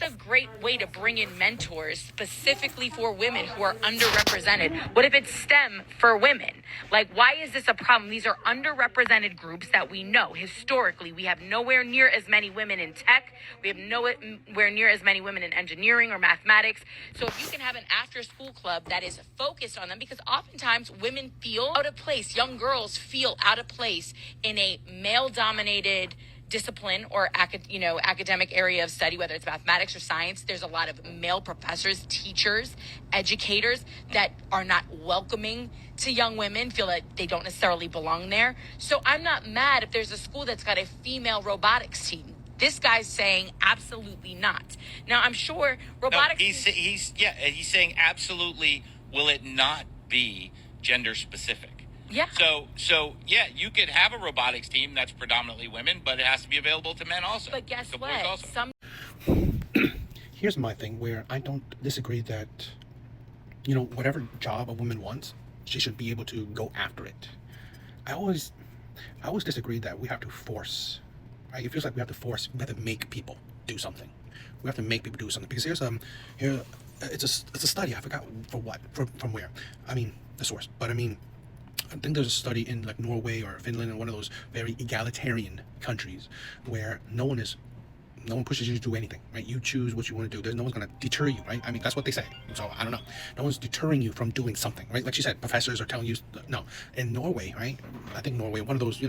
a great way to bring in mentors specifically for women who are underrepresented? What if it's STEM for women? Like, why is this a problem? These are underrepresented groups that we know historically. We have nowhere near as many women in tech. We have nowhere near as many women in engineering or mathematics. So if you can have an after school club that is focused on them, because oftentimes women feel out of place, young girls feel out of place in a male dominated discipline or academic area of study, whether it's mathematics or science. There's a lot of male professors, teachers, educators that are not welcoming to young women, feel that they don't necessarily belong there. So I'm not mad if there's a school that's got a female robotics team. This guy's saying absolutely not. Now I'm sure robotics. No, he's saying absolutely. Will it not be gender specific? Yeah. So yeah, you could have a robotics team that's predominantly women, but it has to be available to men also. But guess to boys what? also. Here's my thing where I don't disagree that, whatever job a woman wants, she should be able to go after it. I always disagree that we have to force, right? It feels like we have to make people do something. We have to make people do something because it's a study. I forgot from where. I mean the source, but I think there's a study in like Norway or Finland or one of those very egalitarian countries where no one pushes you to do anything, right? You choose what you want to do. No one's going to deter you, right? I mean, that's what they say. So I don't know. No one's deterring you from doing something, right? Like she said, professors are telling you no. In Norway, right? I think Norway, one of those,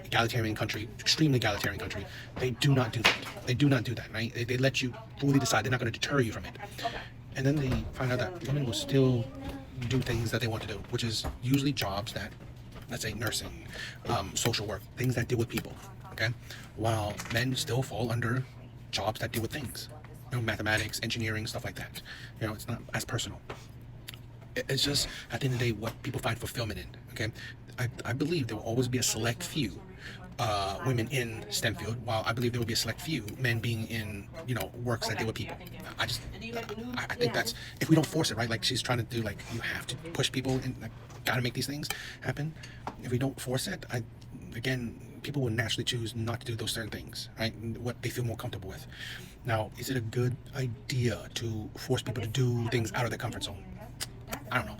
egalitarian country, extremely egalitarian country, they do not do that. They do not do that, right? They let you fully decide. They're not going to deter you from it. And then they find out that women will still do things that they want to do, which is usually jobs that, let's say nursing, social work, things that deal with people, okay? While men still fall under jobs that deal with things, mathematics, engineering, stuff like that. It's not as personal. It's just, at the end of the day, what people find fulfillment in, okay? I believe there will always be a select few women in STEM field, while I believe there will be a select few men being in, works that deal with people. I think that's, if we don't force it, right? Like she's trying to do, like, you have to push people and like, gotta make these things happen. If we don't force it, again, people will naturally choose not to do those certain things, right? What they feel more comfortable with. Now, is it a good idea to force people to do things out of their comfort zone? I don't know.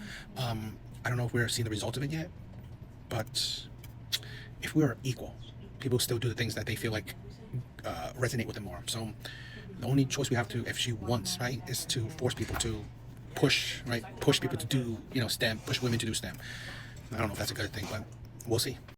I don't know if we're seeing the results of it yet, but if we're equal, people still do the things that they feel like resonate with them more. So the only choice we have to, if she wants, right, is to force people to push people to do, STEM, push women to do STEM. I don't know if that's a good thing, but we'll see.